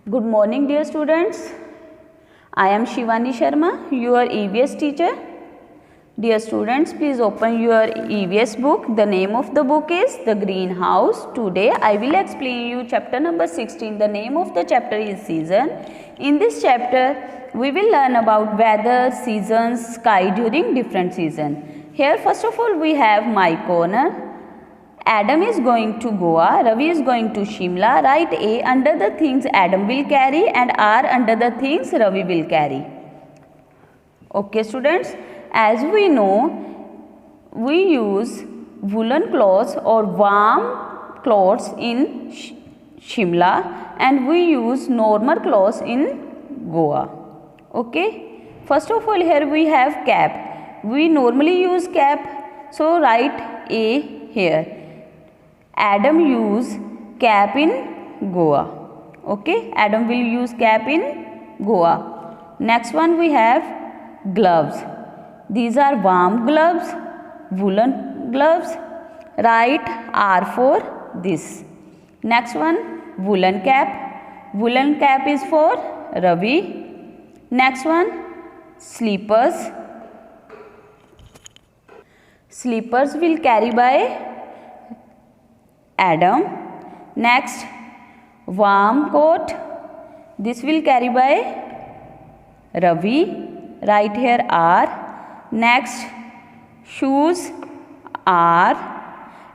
Good morning, dear students. I am Shivani Sharma, your EVS teacher. Dear students, please open your EVS book. The name of the book is The Greenhouse. Today I will explain you chapter number 16. The name of the chapter is Season. In this chapter, we will learn about weather, seasons, sky during different seasons. Here first of all we have my corner. Adam is going to Goa, Ravi is going to Shimla. Write A under the things Adam will carry and R under the things Ravi will carry. Okay students, as we know, we use woolen clothes or warm clothes in Shimla and we use normal clothes in Goa. Okay, first of all here we have cap. We normally use cap, so write A here. Adam use cap in Goa. Okay, Adam will use cap in Goa. Next one we have gloves. These are warm gloves, woolen gloves. Write R for this. Next one, woolen cap. Woolen cap is for Ravi. Next one, slippers. Slippers will carry by Adam. Next, warm coat. This will carry by Ravi. Write here R. Next, shoes R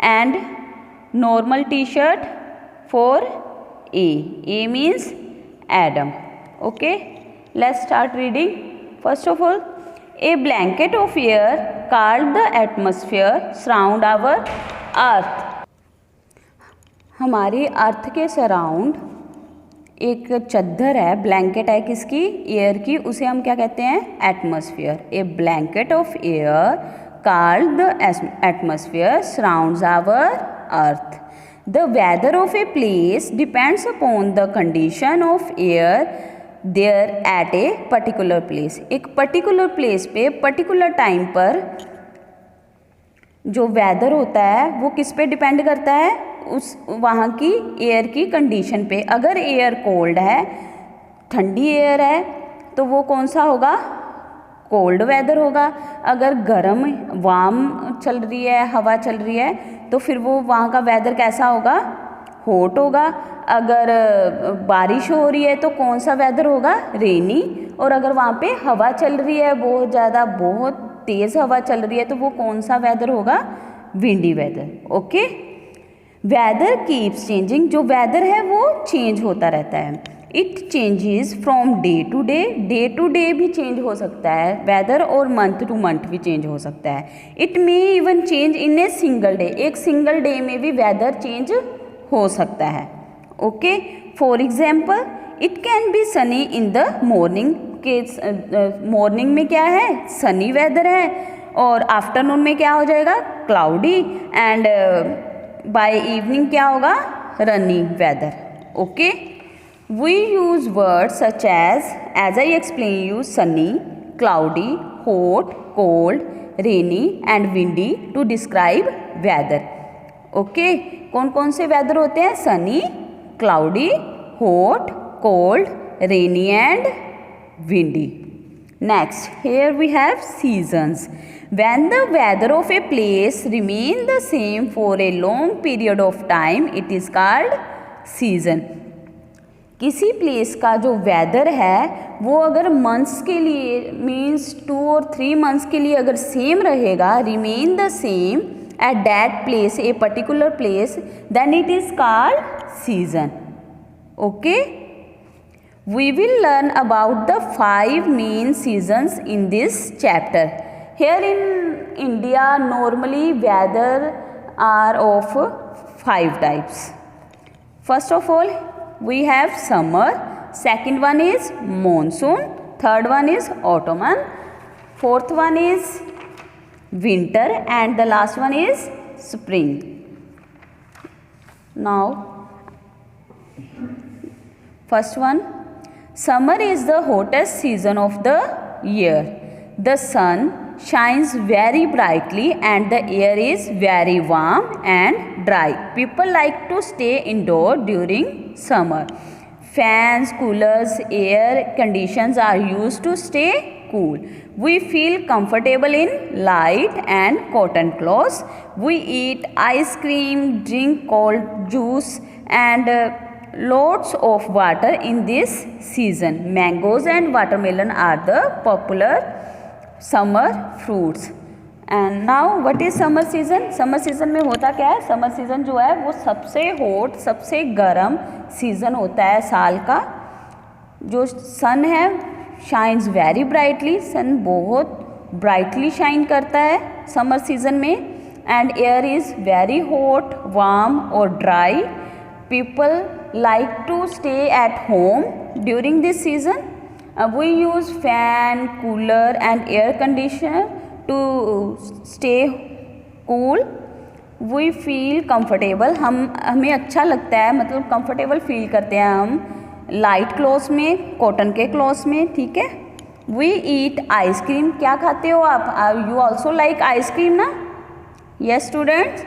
and normal t-shirt for A. A means Adam. Okay, let's start reading. First of all, a blanket of air called the atmosphere surround our earth. हमारी अर्थ के surround एक चद्दर है, blanket है किसकी? Air की. उसे हम क्या कहते हैं? Atmosphere. A blanket of air called the atmosphere surrounds our earth. The weather of a place depends upon the condition of air there at a particular place. एक पर्टिकुलर प्लेस पे पर्टिकुलर टाइम पर जो weather होता है वो किस पे depend करता है? उस वहाँ की एयर की कंडीशन पे. अगर एयर कोल्ड है, ठंडी एयर है, तो वो कौन सा होगा? कोल्ड वेदर होगा. अगर गर्म वार्म चल रही है, हवा चल रही है, तो फिर वो वहाँ का वेदर कैसा होगा? हॉट होगा. अगर बारिश हो रही है तो कौन सा वेदर होगा? रेनी. और अगर वहाँ पे हवा चल रही है, बहुत ज़्यादा बहुत तेज़ हवा चल रही है, तो वो कौन सा वेदर होगा? Windy weather. Okay, weather keeps changing. जो वेदर है वो चेंज होता रहता है. It changes from day to day. Day to day भी चेंज हो सकता है वेदर, और मंथ टू मंथ भी चेंज हो सकता है. It may even change in a single day. एक सिंगल डे में भी वेदर चेंज हो सकता है. Okay, for example it can be sunny in the morning. के मॉर्निंग में क्या है? सनी वेदर है, और आफ्टरनून में क्या हो जाएगा? क्लाउडी. एंड बाय इवनिंग क्या होगा? Rainy weather. Okay, we use word such as I explain you, sunny, cloudy, hot, cold, rainy and windy to describe weather. Okay, कौन कौन से वेदर होते हैं? Sunny, cloudy, hot, cold, rainy and windy. Next, here we have seasons. When the weather of a place remain the same for a long period of time, it is called season. किसी place का जो weather है वो अगर months के लिए means 2 और 3 months के लिए अगर सेम रहेगा, remain the same at that place, a particular place, then it is called season. Okay, we will learn about the 5 main seasons in this chapter. Here in India, normally weather are of 5 types. First of all, we have summer. Second one is monsoon. Third one is autumn. Fourth one is winter, and the last one is spring. Now, first one, summer is the hottest season of the year. The sun shines very brightly and the air is very warm and dry. People like to stay indoor during summer. fans, coolers, air conditions are used to stay cool. We feel comfortable in light and cotton clothes. We eat ice cream, drink cold juice, and lots of water in this season. Mangoes and watermelon are the popular summer fruits. And now what is summer season? Summer season में होता क्या है? Summer season जो है वो सबसे hot, सबसे गर्म सीज़न होता है साल का। जो सन है शाइन्स वेरी ब्राइटली, सन बहुत ब्राइटली शाइन करता है समर सीज़न में। And air is very hot, warm और dry. People like to stay at home during this season. We use fan, cooler and air conditioner to stay cool. We feel comfortable. हमें अच्छा लगता है, मतलब comfortable feel करते हैं हम light clothes में, कॉटन के क्लॉथ्स में, ठीक है। We eat ice cream. क्या खाते हो आप? You also like ice cream ना? Yes students.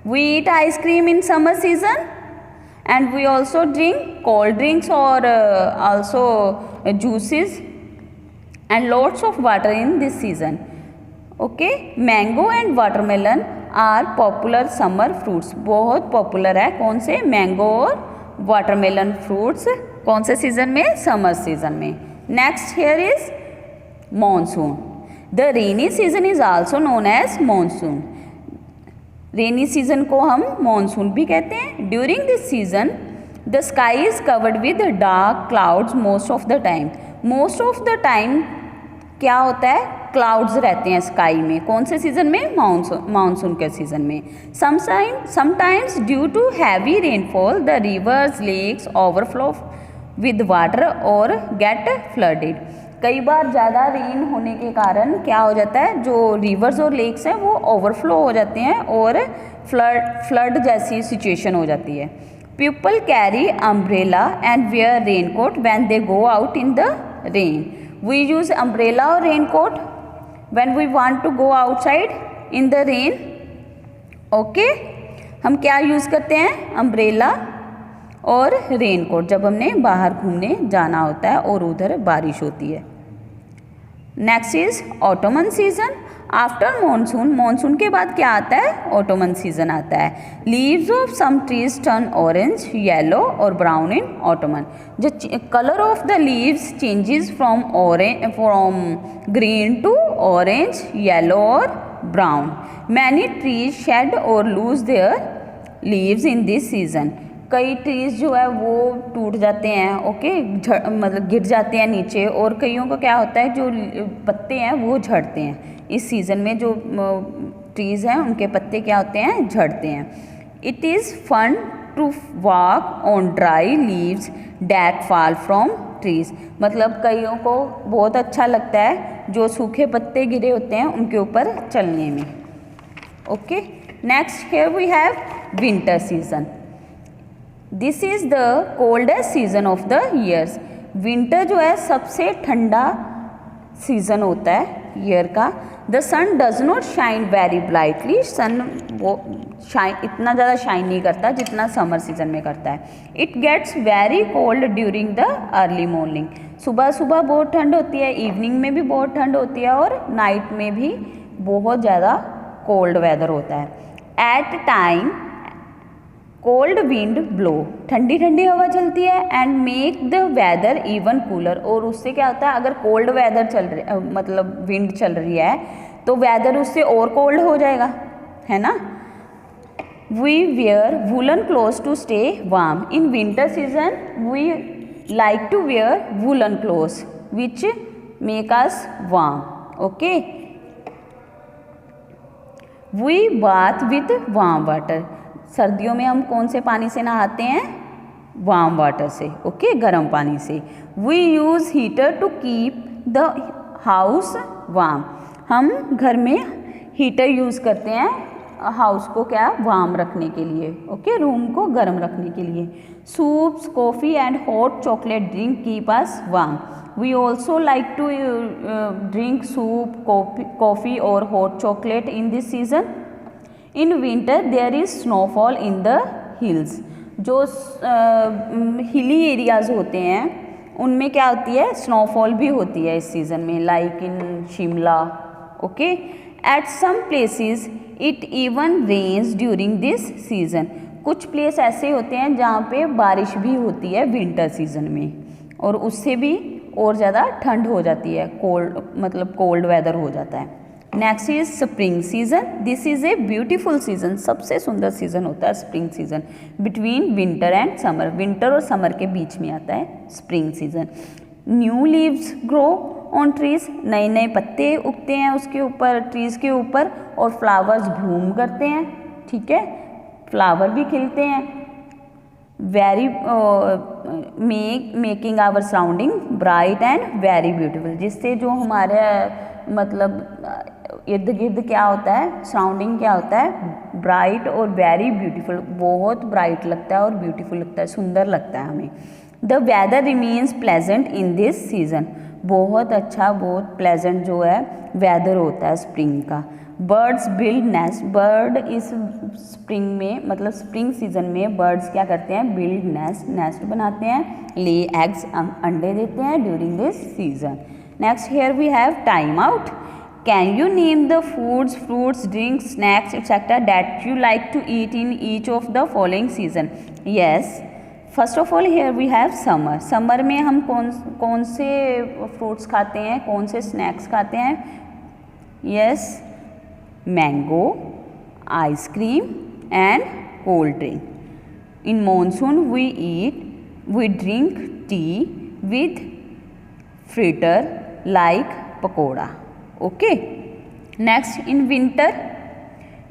We eat ice cream in summer season. And we also drink cold drinks or also juices and lots of water in this season. Okay, mango and watermelon are popular summer fruits. बहुत popular है कौन से? Mango और watermelon fruits कौन से season में? Summer season में। Next here is monsoon. The rainy season is also known as monsoon. Rainy season को हम मॉनसून भी कहते हैं. During this season the sky is covered with dark clouds most of the time. Most of the time क्या होता है? Clouds रहते हैं स्काई में. कौन से सीजन में? मानसून के सीजन में. Sometimes due to heavy rainfall the rivers lakes overflow with water और गेट फ्लडेड. कई बार ज़्यादा रेन होने के क्या हो जाता है? जो रिवर्स और लेक्स हैं वो ओवरफ्लो हो जाते हैं और फ्लड जैसी सिचुएशन हो जाती है. People carry umbrella and wear raincoat when they go out in the rain. We use umbrella और raincoat when we want to go outside in the rain. Okay, हम क्या यूज़ करते हैं? अम्ब्रेला और रेनकोट जब हमने बाहर घूमने जाना होता है और उधर बारिश होती है. Next is autumn season. After monsoon, monsoon के बाद क्या आता है? ऑटोमन सीजन आता है. Leaves of some trees turn orange, yellow और ब्राउन इन ऑटोमन. जो colour of the leaves changes from green to orange, yellow और ब्राउन. मैनी ट्रीज शेड और lose their leaves in this season. कई trees जो है वो टूट जाते हैं, ओके, मतलब गिर जाते हैं नीचे. और कईयों को क्या होता है? जो पत्ते हैं वो झड़ते हैं. इस सीज़न में जो ट्रीज़ हैं उनके पत्ते क्या होते हैं? झड़ते हैं. It is fun to walk on dry leaves that fall from trees. मतलब कईयों को बहुत अच्छा लगता है जो सूखे पत्ते गिरे होते हैं उनके ऊपर चलने में. Okay, next here we have winter season. This is the coldest season of the years. Winter जो है सबसे ठंडा सीजन होता है ईयर का. The sun does not shine very brightly. Sun वो इतना ज़्यादा शाइन नहीं करता जितना समर सीजन में करता है. It gets very cold during the early morning. सुबह सुबह बहुत ठंड होती है, इवनिंग में भी बहुत ठंड होती है और नाइट में भी बहुत ज़्यादा कोल्ड वेदर होता है. At time cold wind blow. ठंडी ठंडी हवा चलती है. And make the weather even cooler. और उससे क्या होता है? अगर कोल्ड वेदर चल रही मतलब विंड चल रही है तो वेदर उससे और कोल्ड हो जाएगा, है ना. We wear woollen clothes to stay warm. In winter season we like to wear woollen clothes which make us warm. Okay, we bath with warm water. सर्दियों में हम कौन से पानी से नहाते हैं? वार्म वाटर से, ओके, गर्म पानी से. We use heater to keep the house warm. हम घर में हीटर यूज़ करते हैं हाउस को क्या वार्म रखने के लिए, ओके, रूम को गर्म रखने के लिए. Soups, coffee and hot chocolate drink keep us warm. We also like to drink soup, coffee और hot chocolate in this season. In winter there is snowfall in the hills. जो hilly areas होते हैं उनमें क्या होती है, snowfall भी होती है इस सीज़न में, like in Shimla. Okay, at some places it even rains during this season. कुछ प्लेस ऐसे होते हैं जहाँ पे बारिश भी होती है विंटर सीज़न में, और उससे भी और ज़्यादा ठंड हो जाती है, कोल्ड मतलब कोल्ड वेदर हो जाता है. Next is spring season. This is a beautiful season. सबसे सुंदर सीज़न होता है spring season. Between winter and summer, winter और समर के बीच में आता है spring season. New leaves grow on trees. नए नए पत्ते उगते हैं उसके ऊपर, ट्रीज के ऊपर, और फ्लावर्स ब्लूम करते हैं. ठीक है, फ्लावर भी खिलते हैं. Very making our surrounding bright and very beautiful. जिससे जो हमारे मतलब इर्द गिर्द क्या होता है, सराउंडिंग क्या होता है, ब्राइट और वेरी ब्यूटीफुल. बहुत ब्राइट लगता है और ब्यूटीफुल लगता है, सुंदर लगता है हमें. The weather remains pleasant in this season. बहुत अच्छा, बहुत प्लेजेंट जो है वेदर होता है स्प्रिंग का. Birds build nest. बर्ड इस स्प्रिंग में मतलब स्प्रिंग सीजन में बर्ड्स क्या करते हैं, बिल्ड नेस्ट, नेस्ट बनाते हैं. ले एग्स, अंडे देते हैं during this season. Next here we have time out. Can you name the foods, fruits, drinks, snacks etcetera that you like to eat in each of the following season. Yes, first of all here we have summer. Summer में हम कौन से fruits खाते हैं, कौन से snacks खाते हैं. Yes, mango, ice cream and cold drink. In monsoon we drink tea with fritter like pakora. Okay, next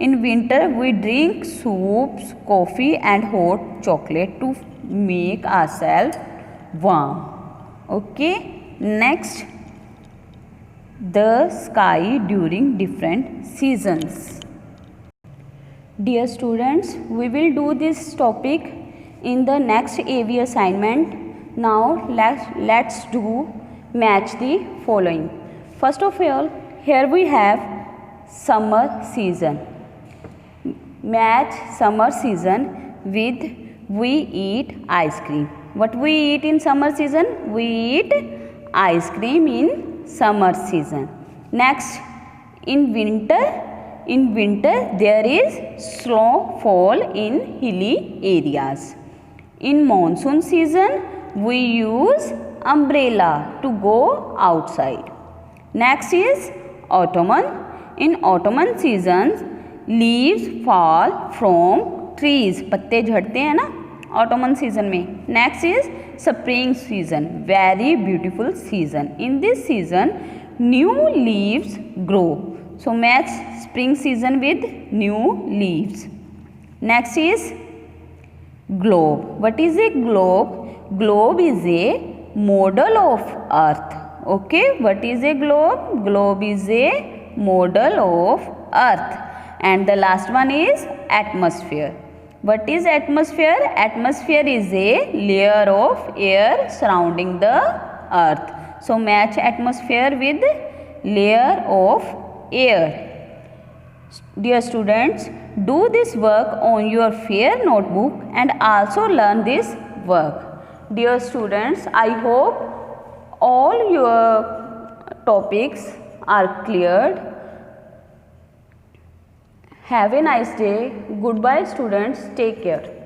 in winter we drink soups, coffee and hot chocolate to make ourselves warm. Okay, next, the sky during different seasons. Dear students, we will do this topic in the next AV assignment. Now let's do match the following. First of all, here we have summer season. Match summer season with we eat ice cream. What we eat in summer season? We eat ice cream in summer season. Next, in winter there is snowfall in hilly areas. In monsoon season we use umbrella to go outside. Next is autumn. In autumn seasons leaves fall from trees. पत्ते झड़ते हैं ना autumn season में. Next is spring season, very beautiful season. In this season new leaves grow. So match spring season with new leaves. Next is globe. What is a globe? Globe is a model of earth. Okay, what is a globe? Globe is a model of earth. And the last one is atmosphere. What is atmosphere? Atmosphere is a layer of air surrounding the earth. So match atmosphere with layer of air. Dear students, do this work on your fair notebook and also learn this work. Dear students, I hope all your topics are cleared. Have a nice day. Goodbye students. Take care.